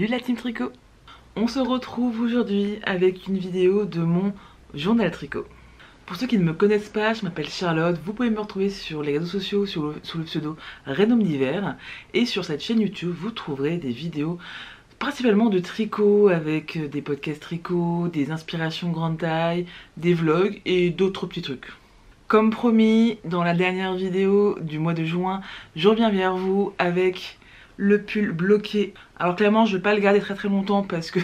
Salut la team tricot. On se retrouve aujourd'hui avec une vidéo de mon journal tricot. Pour ceux qui ne me connaissent pas, je m'appelle Charlotte. Vous pouvez me retrouver sur les réseaux sociaux sous le pseudo Renom'N'Hiver. Et sur cette chaîne YouTube, vous trouverez des vidéos principalement de tricot avec des podcasts tricot, des inspirations grande taille, des vlogs et d'autres petits trucs. Comme promis, dans la dernière vidéo du mois de juin, je reviens vers vous avec le pull bloqué. Alors clairement, je vais pas le garder très longtemps parce que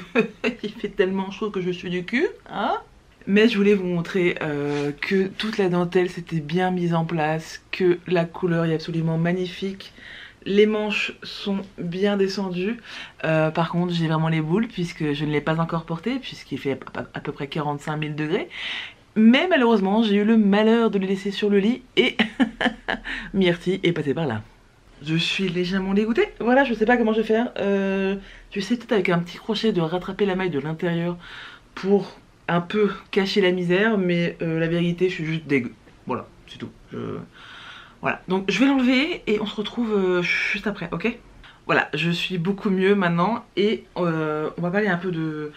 il fait tellement chaud que je suis du cul, hein. Mais je voulais vous montrer que toute la dentelle s'était bien mise en place, que la couleur est absolument magnifique. Les manches sont bien descendues. Par contre, j'ai vraiment les boules puisque je ne l'ai pas encore porté, puisqu'il fait à peu près 45 000 degrés. Mais malheureusement, j'ai eu le malheur de le laisser sur le lit et Myrtille est passée par là. Je suis légèrement dégoûtée. Voilà, je sais pas comment je vais faire. Je vais essayer peut-être avec un petit crochet de rattraper la maille de l'intérieur pour un peu cacher la misère, mais la vérité, je suis juste dégueu. Voilà, c'est tout. Voilà, donc je vais l'enlever et on se retrouve juste après, ok? Voilà, je suis beaucoup mieux maintenant et on va parler un peu de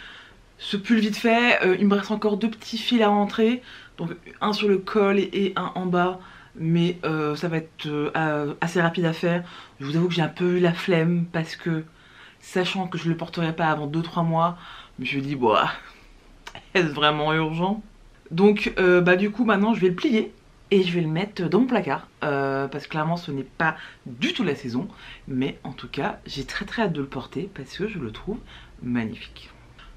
ce pull vite fait. Il me reste encore deux petits fils à rentrer, donc un sur le col et un en bas, mais ça va être assez rapide à faire. Je vous avoue que j'ai un peu eu la flemme parce que, sachant que je le porterai pas avant 2-3 mois, je me suis dit, bon, est-ce vraiment urgent? Donc du coup maintenant je vais le plier et je vais le mettre dans mon placard parce que clairement ce n'est pas du tout la saison, mais en tout cas j'ai très hâte de le porter parce que je le trouve magnifique.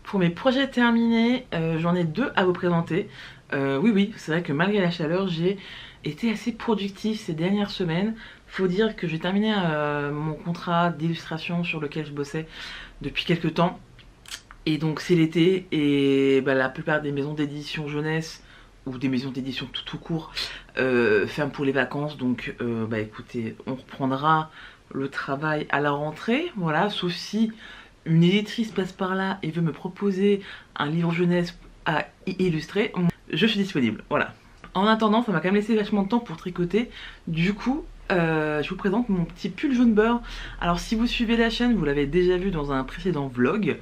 Pour mes projets terminés, j'en ai deux à vous présenter. Oui, c'est vrai que malgré la chaleur, j'ai été assez productif ces dernières semaines. Faut dire que j'ai terminé mon contrat d'illustration sur lequel je bossais depuis quelques temps. Et donc c'est l'été et la plupart des maisons d'édition jeunesse ou des maisons d'édition tout court ferment pour les vacances. Donc écoutez, on reprendra le travail à la rentrée, voilà, sauf si une éditrice passe par là et veut me proposer un livre jeunesse à illustrer, je suis disponible, voilà. En attendant, ça m'a quand même laissé vachement de temps pour tricoter. Du coup, je vous présente mon petit pull jaune beurre. Alors si vous suivez la chaîne, vous l'avez déjà vu dans un précédent vlog,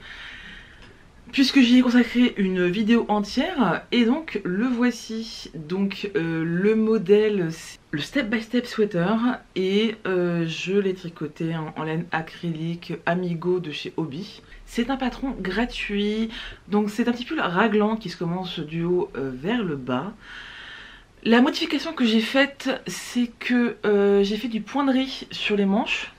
puisque j'y ai consacré une vidéo entière, et donc le voici. Donc le modèle, c'est le Step by Step Sweater, et je l'ai tricoté en laine acrylique Amigo de chez Hobby. C'est un patron gratuit, donc c'est un petit pull raglan qui se commence du haut vers le bas. La modification que j'ai faite, c'est que j'ai fait du point de riz sur les manches,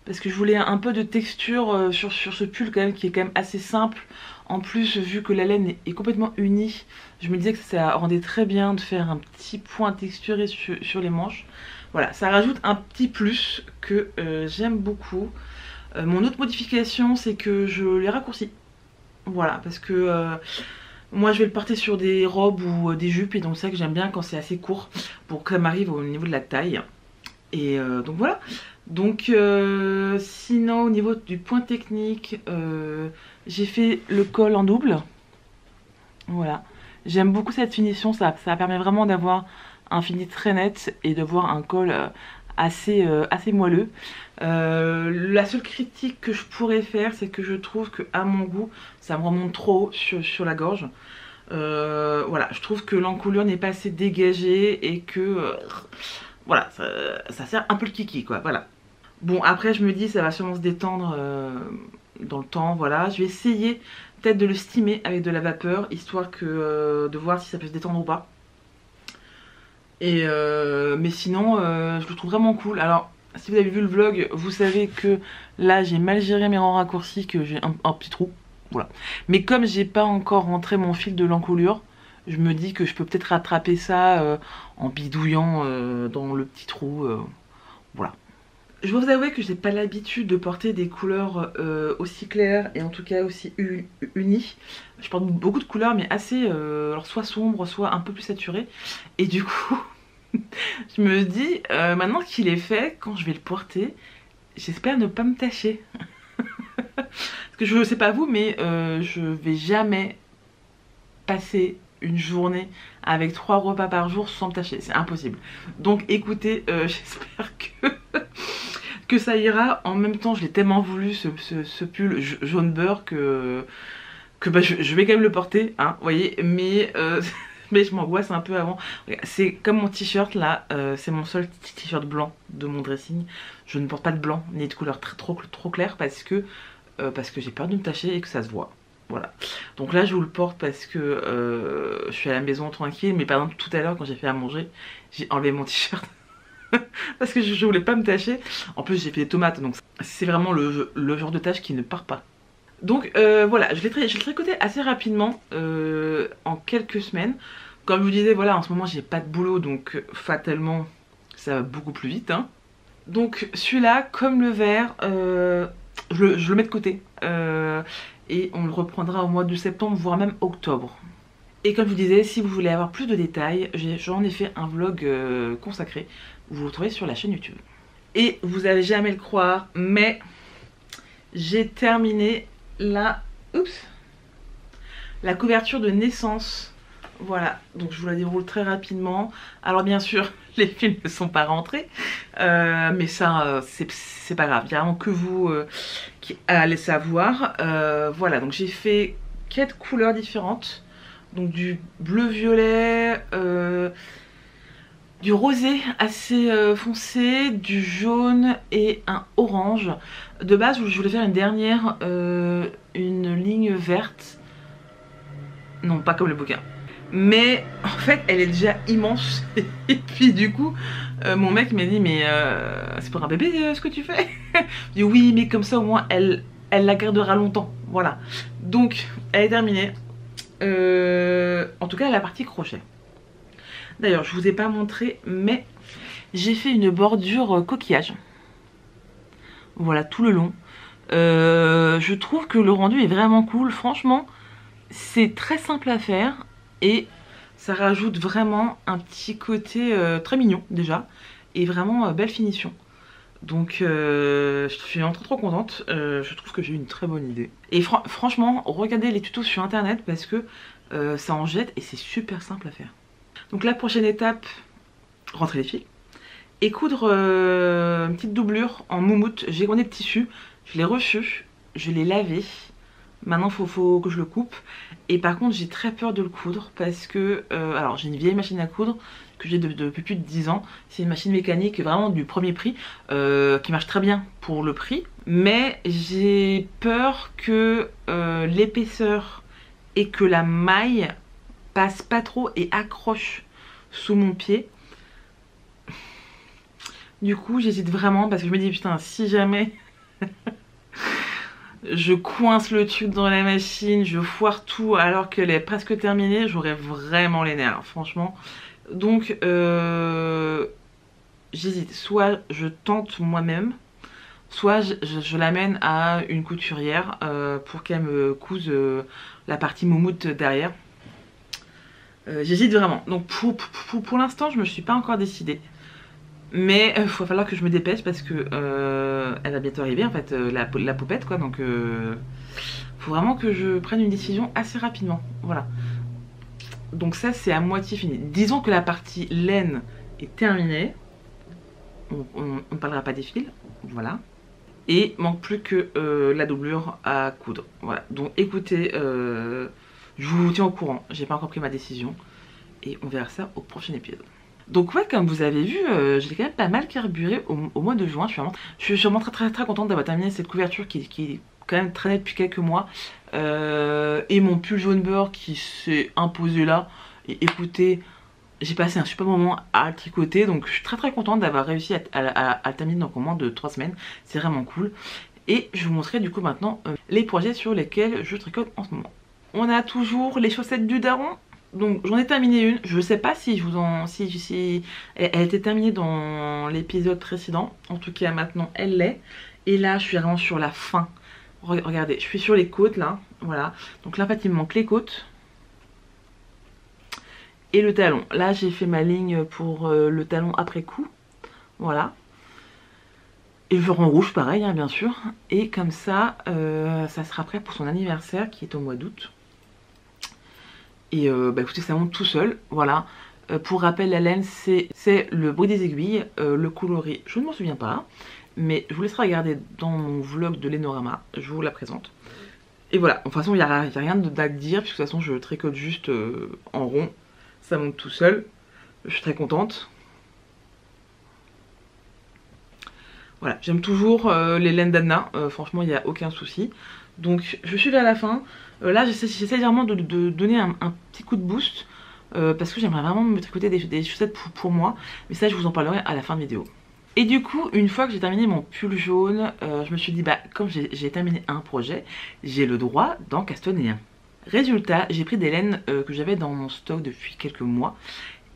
parce que je voulais un peu de texture sur ce pull quand même, qui est quand même assez simple. En plus, vu que la laine est complètement unie, je me disais que ça rendait très bien de faire un petit point texturé sur les manches. Voilà, ça rajoute un petit plus que j'aime beaucoup. Mon autre modification, c'est que je l'ai raccourci. Voilà, parce que moi je vais le porter sur des robes ou des jupes, et donc c'est ça que j'aime bien quand c'est assez court, pour que ça m'arrive au niveau de la taille. Et donc voilà. Donc sinon au niveau du point technique, j'ai fait le col en double. Voilà, j'aime beaucoup cette finition, ça permet vraiment d'avoir un fini très net et de voir un col assez moelleux. La seule critique que je pourrais faire, c'est que je trouve que à mon goût ça me remonte trop haut sur la gorge. Voilà, je trouve que l'encolure n'est pas assez dégagée et que voilà, ça sert un peu le kiki quoi, voilà. Bon, après je me dis ça va sûrement se détendre dans le temps, voilà. Je vais essayer peut-être de le steamer avec de la vapeur, histoire que de voir si ça peut se détendre ou pas. Et mais sinon je le trouve vraiment cool. Alors si vous avez vu le vlog, vous savez que là j'ai mal géré mes rangs raccourcis, que j'ai un petit trou, voilà. Mais comme j'ai pas encore rentré mon fil de l'encolure, je me dis que je peux peut-être rattraper ça en bidouillant dans le petit trou, voilà. Je dois vous avouer que j'ai pas l'habitude de porter des couleurs aussi claires et en tout cas aussi unies. Je porte beaucoup de couleurs mais assez, alors soit sombres, soit un peu plus saturées. Et du coup, je me dis, maintenant qu'il est fait, quand je vais le porter, j'espère ne pas me tacher. Parce que je sais pas vous, mais je vais jamais passer une journée avec 3 repas par jour sans me tacher, c'est impossible. Donc écoutez, j'espère que que ça ira. En même temps, je l'ai tellement voulu ce pull jaune beurre que bah, je vais quand même le porter, hein, vous voyez, mais mais je m'angoisse un peu avant. C'est comme mon t-shirt là, c'est mon seul t-shirt blanc de mon dressing. Je ne porte pas de blanc ni de couleur trop claire parce que j'ai peur de me tacher et que ça se voit. Voilà. Donc là je vous le porte parce que je suis à la maison tranquille, mais par exemple tout à l'heure quand j'ai fait à manger, j'ai enlevé mon t-shirt. Parce que je voulais pas me tacher. En plus j'ai fait des tomates, donc c'est vraiment le genre de tâche qui ne part pas. Donc voilà, je l'ai tricoté assez rapidement, en quelques semaines. Comme je vous disais, voilà, en ce moment j'ai pas de boulot, donc fatalement ça va beaucoup plus vite, hein. Donc celui-là, comme le vert, je le mets de côté. Et on le reprendra au mois de septembre, voire même octobre. Et comme je vous disais, si vous voulez avoir plus de détails, j'en ai fait un vlog consacré. Vous le retrouvez sur la chaîne YouTube. Et vous allez jamais le croire, mais j'ai terminé la couverture de naissance. Voilà, donc je vous la déroule très rapidement. Alors bien sûr, les fils ne sont pas rentrés, mais ça, c'est pas grave. Il n'y a vraiment que vous qui allez savoir. Voilà, donc j'ai fait 4 couleurs différentes. Donc du bleu-violet, du rosé assez foncé, du jaune et un orange. De base, je voulais faire une dernière, une ligne verte. Non, pas comme le bouquin. Mais en fait, elle est déjà immense. Et puis du coup, mon mec m'a dit, mais c'est pour un bébé ce que tu fais? Je dis oui, mais comme ça au moins, elle la gardera longtemps. Voilà. Donc, elle est terminée. En tout cas, la partie crochet. D'ailleurs, je vous ai pas montré, mais j'ai fait une bordure coquillage. Voilà, tout le long. Je trouve que le rendu est vraiment cool. Franchement, c'est très simple à faire et ça rajoute vraiment un petit côté très mignon déjà et vraiment belle finition. Donc je suis vraiment trop contente. Je trouve que j'ai eu une très bonne idée. Et franchement, regardez les tutos sur internet parce que ça en jette et c'est super simple à faire. Donc la prochaine étape, rentrer les fils et coudre une petite doublure en moumoute. J'ai commandé le tissu, je l'ai reçu, je l'ai lavé. Maintenant faut que je le coupe. Et par contre j'ai très peur de le coudre parce que alors j'ai une vieille machine à coudre que j'ai depuis plus de 10 ans. C'est une machine mécanique vraiment du premier prix qui marche très bien pour le prix. Mais j'ai peur que l'épaisseur et que la maille passe pas trop et accroche sous mon pied. Du coup j'hésite vraiment parce que je me dis putain, si jamais je coince le truc dans la machine, je foire tout alors qu'elle est presque terminée, j'aurais vraiment les nerfs, franchement. Donc j'hésite, soit je tente moi-même, soit je l'amène à une couturière pour qu'elle me couse la partie moumoute derrière. J'hésite vraiment. Donc pour l'instant, je me suis pas encore décidée. Mais il va falloir que je me dépêche parce que elle va bientôt arriver en fait, la poupette quoi. Donc faut vraiment que je prenne une décision assez rapidement. Voilà. Donc ça c'est à moitié fini. Disons que la partie laine est terminée. On ne parlera pas des fils. Voilà. Et manque plus que la doublure à coudre. Voilà. Donc écoutez, je vous tiens au courant. J'ai pas encore pris ma décision. Et on verra ça au prochain épisode. Donc ouais, comme vous avez vu, j'ai quand même pas mal carburé au mois de juin. Je suis vraiment très contente d'avoir terminé cette couverture qui est quand même traînée depuis quelques mois. Et mon pull jaune beurre qui s'est imposé là. Et écoutez, j'ai passé un super moment à tricoter. Donc je suis très contente d'avoir réussi à terminer dans moins de 3 semaines. C'est vraiment cool. Et je vous montrerai du coup maintenant les projets sur lesquels je tricote en ce moment. On a toujours les chaussettes du daron. Donc j'en ai terminé une, je sais pas si elle était terminée dans l'épisode précédent. En tout cas maintenant elle l'est. Et là je suis vraiment sur la fin. Regardez, je suis sur les côtes là. Voilà. Donc là en fait il me manque les côtes. Et le talon. Là j'ai fait ma ligne pour le talon après coup. Voilà. Et le en rouge pareil hein, bien sûr. Et comme ça, ça sera prêt pour son anniversaire qui est au mois d'août. Et bah écoutez, ça monte tout seul, voilà. Pour rappel, la laine c'est le bruit des aiguilles, le coloris je ne m'en souviens pas, mais je vous laisserai regarder dans mon vlog de Lénorama, je vous la présente. Et voilà, de toute façon il n'y a rien à dire, puisque de toute façon je tricote juste en rond, ça monte tout seul, je suis très contente. Voilà, j'aime toujours les laines d'Anna, franchement il n'y a aucun souci. Donc je suis vers la fin, là j'essaie vraiment de donner un petit coup de boost, parce que j'aimerais vraiment me tricoter des chaussettes pour moi, mais ça je vous en parlerai à la fin de vidéo. Et du coup, une fois que j'ai terminé mon pull jaune, je me suis dit, bah comme j'ai terminé un projet, j'ai le droit d'en castonner un. Résultat, j'ai pris des laines que j'avais dans mon stock depuis quelques mois,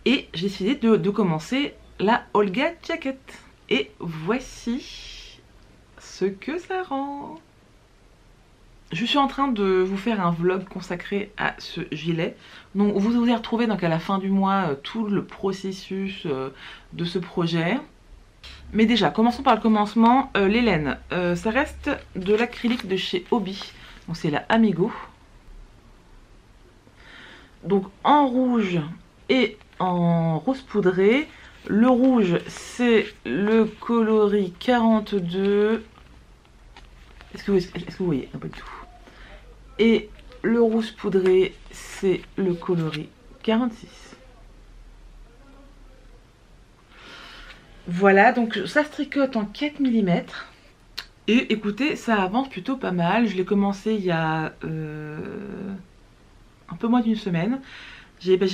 et j'ai décidé de commencer la Olga Jacket. Et voici ce que ça rend. Je suis en train de vous faire un vlog consacré à ce gilet. Donc vous allez retrouver donc à la fin du mois tout le processus de ce projet. Mais déjà, commençons par le commencement. Les laines, ça reste de l'acrylique de chez Hobbii. Donc c'est la Amigo. Donc en rouge et en rose poudré. Le rouge, c'est le coloris 42. Est-ce que vous voyez? Un peu de tout. Et le rouge poudré, c'est le coloris 46. Voilà, donc ça se tricote en 4 mm. Et écoutez, ça avance plutôt pas mal. Je l'ai commencé il y a un peu moins d'une semaine. J'ai pas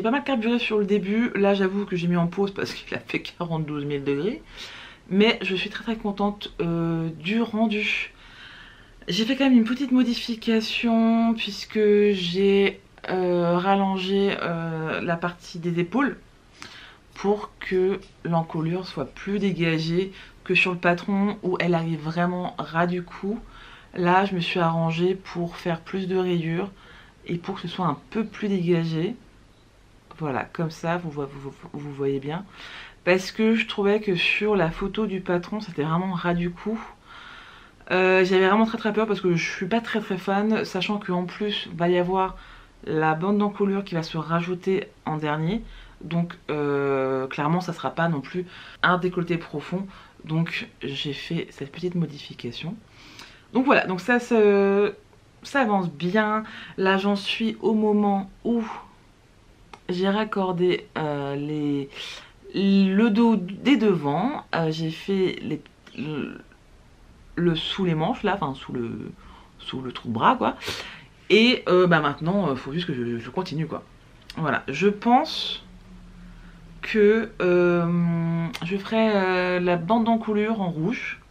mal carburé sur le début. Là j'avoue que j'ai mis en pause parce qu'il a fait 42 000 degrés. Mais je suis très contente du rendu. J'ai fait quand même une petite modification puisque j'ai rallongé la partie des épaules pour que l'encolure soit plus dégagée que sur le patron où elle arrive vraiment ras du cou. Là je me suis arrangée pour faire plus de rayures et pour que ce soit un peu plus dégagé. Voilà, comme ça vous voyez bien. Parce que je trouvais que sur la photo du patron c'était vraiment ras du cou. J'avais vraiment très peur parce que je suis pas très fan, sachant qu'en plus va y avoir la bande d'encolure qui va se rajouter en dernier. Donc clairement ça sera pas non plus un décolleté profond. Donc j'ai fait cette petite modification. Donc voilà, donc ça avance bien. Là j'en suis au moment où j'ai raccordé le dos des devants. J'ai fait le sous les manches là, enfin sous le trou de bras quoi. Et bah maintenant faut juste que je continue quoi. Voilà, je pense que je ferai la bande d'encolure en rouge.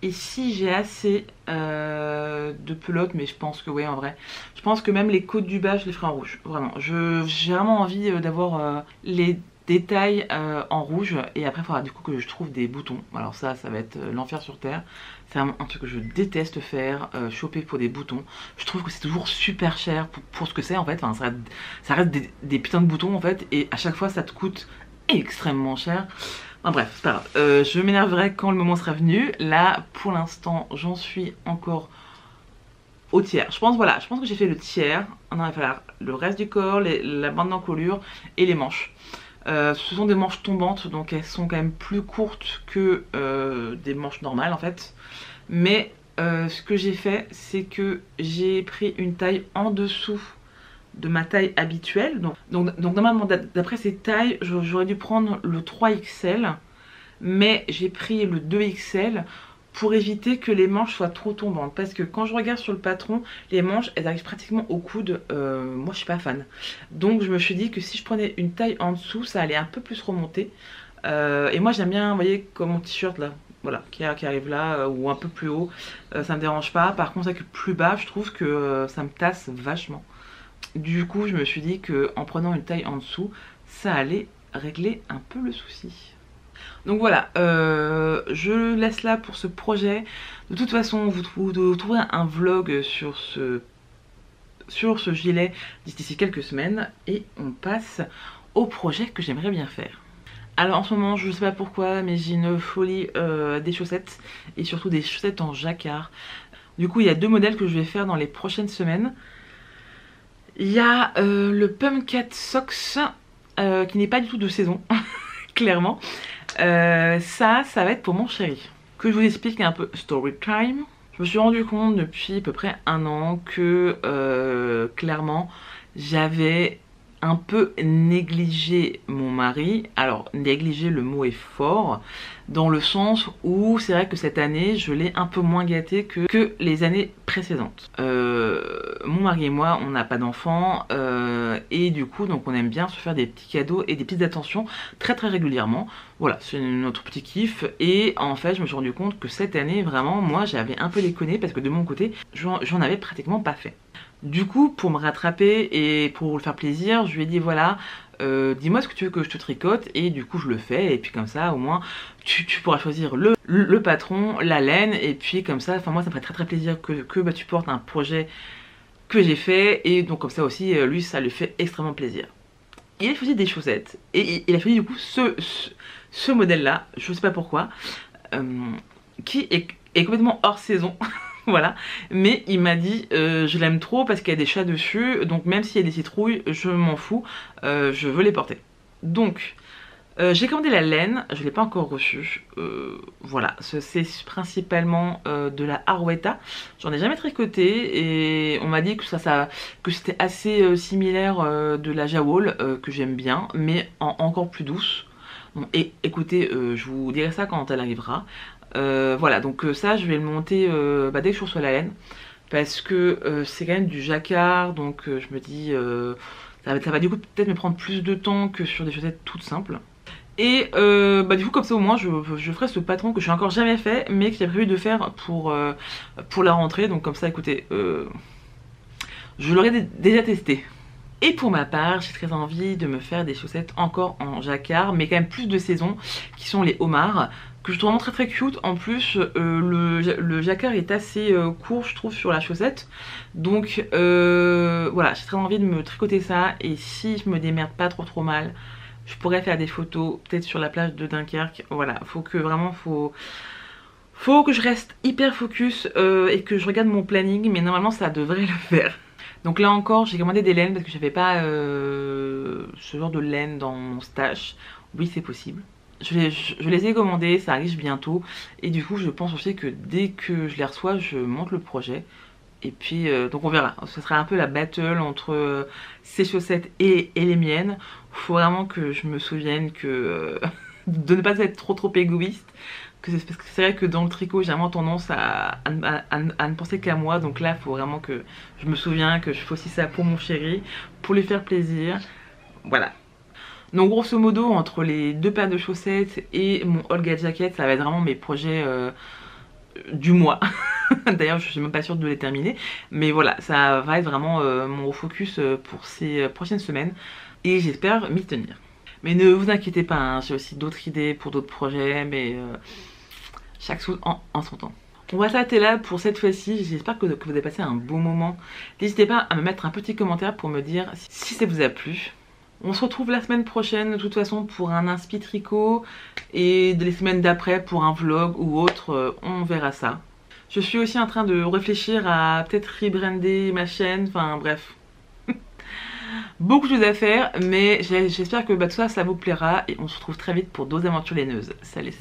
Et si j'ai assez de pelote, mais je pense que oui en vrai, je pense que même les côtes du bas je les ferai en rouge, vraiment. J'ai vraiment envie d'avoir les détails en rouge, et après il faudra du coup que je trouve des boutons. Alors ça va être l'enfer sur terre, c'est un truc que je déteste faire, choper pour des boutons. Je trouve que c'est toujours super cher pour ce que c'est en fait, enfin, ça reste des putains de boutons en fait, et à chaque fois ça te coûte extrêmement cher. Enfin, bref, c'est pas grave. Je m'énerverai quand le moment sera venu. Là, pour l'instant, j'en suis encore au tiers. Je pense que j'ai fait le tiers. Non, il va falloir le reste du corps, la bande d'encolure et les manches. Ce sont des manches tombantes, donc elles sont quand même plus courtes que des manches normales en fait. Mais ce que j'ai fait, c'est que j'ai pris une taille en dessous de ma taille habituelle. Donc normalement d'après ces tailles j'aurais dû prendre le 3XL, mais j'ai pris le 2XL pour éviter que les manches soient trop tombantes, parce que quand je regarde sur le patron les manches elles arrivent pratiquement au coude. Moi je suis pas fan, donc je me suis dit que si je prenais une taille en dessous ça allait un peu plus remonter. Et moi j'aime bien, vous voyez, comme mon t-shirt là, voilà, qui arrive là, ou un peu plus haut, ça me dérange pas. Par contre avec plus bas je trouve que ça me tasse vachement. Du coup je me suis dit que en prenant une taille en dessous ça allait régler un peu le souci. Donc voilà, je laisse là pour ce projet. De toute façon vous trouverez un vlog sur ce gilet d'ici quelques semaines. Et on passe au projet que j'aimerais bien faire. Alors en ce moment je sais pas pourquoi mais j'ai une folie des chaussettes, et surtout des chaussettes en jacquard. Du coup il y a deux modèles que je vais faire dans les prochaines semaines. Il y a le Pumpcat Socks qui n'est pas du tout de saison, clairement. Ça va être pour mon chéri. Que je vous explique un peu story time. Je me suis rendu compte depuis à peu près un an que clairement j'avais un peu négligé mon mari. Alors négligé, le mot est fort, dans le sens où c'est vrai que cette année je l'ai un peu moins gâté que les années précédentes. Mon mari et moi on n'a pas d'enfants et du coup donc on aime bien se faire des petits cadeaux et des petites attentions très régulièrement. Voilà, c'est notre petit kiff. Et en fait je me suis rendu compte que cette année vraiment moi j'avais un peu déconné parce que de mon côté j'en avais pratiquement pas fait. Du coup, pour me rattraper et pour le faire plaisir, je lui ai dit voilà, dis-moi ce que tu veux que je te tricote, et du coup je le fais, et puis comme ça au moins tu pourras choisir le patron, la laine, et puis comme ça, enfin moi ça me ferait très plaisir que bah, tu portes un projet que j'ai fait, et donc comme ça aussi lui ça lui fait extrêmement plaisir. Il a choisi des chaussettes, et il a choisi du coup ce modèle là, je sais pas pourquoi, qui est complètement hors saison. Voilà, mais il m'a dit je l'aime trop parce qu'il y a des chats dessus, donc même s'il y a des citrouilles, je m'en fous, je veux les porter. Donc j'ai commandé la laine, je ne l'ai pas encore reçue. Voilà, c'est principalement de la Harwetta. J'en ai jamais tricoté et on m'a dit que que c'était assez similaire de la Jawol, que j'aime bien, mais encore plus douce. Bon, et écoutez, je vous dirai ça quand elle arrivera. Voilà, donc ça je vais le monter dès que je reçois la laine, parce que c'est quand même du jacquard, donc je me dis ça va du coup peut-être me prendre plus de temps que sur des chaussettes toutes simples. Et du coup comme ça au moins je ferai ce patron que je n'ai encore jamais fait, mais que j'ai prévu de faire pour la rentrée, donc comme ça écoutez, je l'aurais déjà testé. Et pour ma part, j'ai très envie de me faire des chaussettes encore en jacquard, mais quand même plus de saison, qui sont les homards, que je trouve vraiment très cute. En plus, le jacquard est assez court, je trouve, sur la chaussette. Donc voilà, j'ai très envie de me tricoter ça, et si je me démerde pas trop mal, je pourrais faire des photos, peut-être sur la plage de Dunkerque. Voilà, faut que je reste hyper focus et que je regarde mon planning, mais normalement ça devrait le faire. Donc là encore j'ai commandé des laines parce que j'avais pas ce genre de laine dans mon stash. Oui c'est possible. Je les ai commandées, ça arrive bientôt. Et du coup je pense aussi que dès que je les reçois je monte le projet. Et puis donc on verra. Ce sera un peu la battle entre ces chaussettes et les miennes. Faut vraiment que je me souvienne que de ne pas être trop égoïste. Parce que c'est vrai que dans le tricot j'ai vraiment tendance à ne penser qu'à moi, donc là il faut vraiment que je me souvienne que je fais aussi ça pour mon chéri, pour lui faire plaisir, voilà. Donc grosso modo entre les deux paires de chaussettes et mon Olga jacket, ça va être vraiment mes projets du mois. D'ailleurs je suis même pas sûre de les terminer, mais voilà, ça va être vraiment mon focus pour ces prochaines semaines, et j'espère m'y tenir. Mais ne vous inquiétez pas, hein, j'ai aussi d'autres idées pour d'autres projets, mais chaque chose en son temps. On va s'arrêter là pour cette fois-ci, j'espère que vous avez passé un bon moment. N'hésitez pas à me mettre un petit commentaire pour me dire si ça vous a plu. On se retrouve la semaine prochaine de toute façon pour un inspi tricot, et les semaines d'après pour un vlog ou autre, on verra ça. Je suis aussi en train de réfléchir à peut-être rebrander ma chaîne, enfin bref. Beaucoup de choses à faire, mais j'espère que tout ça vous plaira, et on se retrouve très vite pour d'autres aventures laineuses. Salut.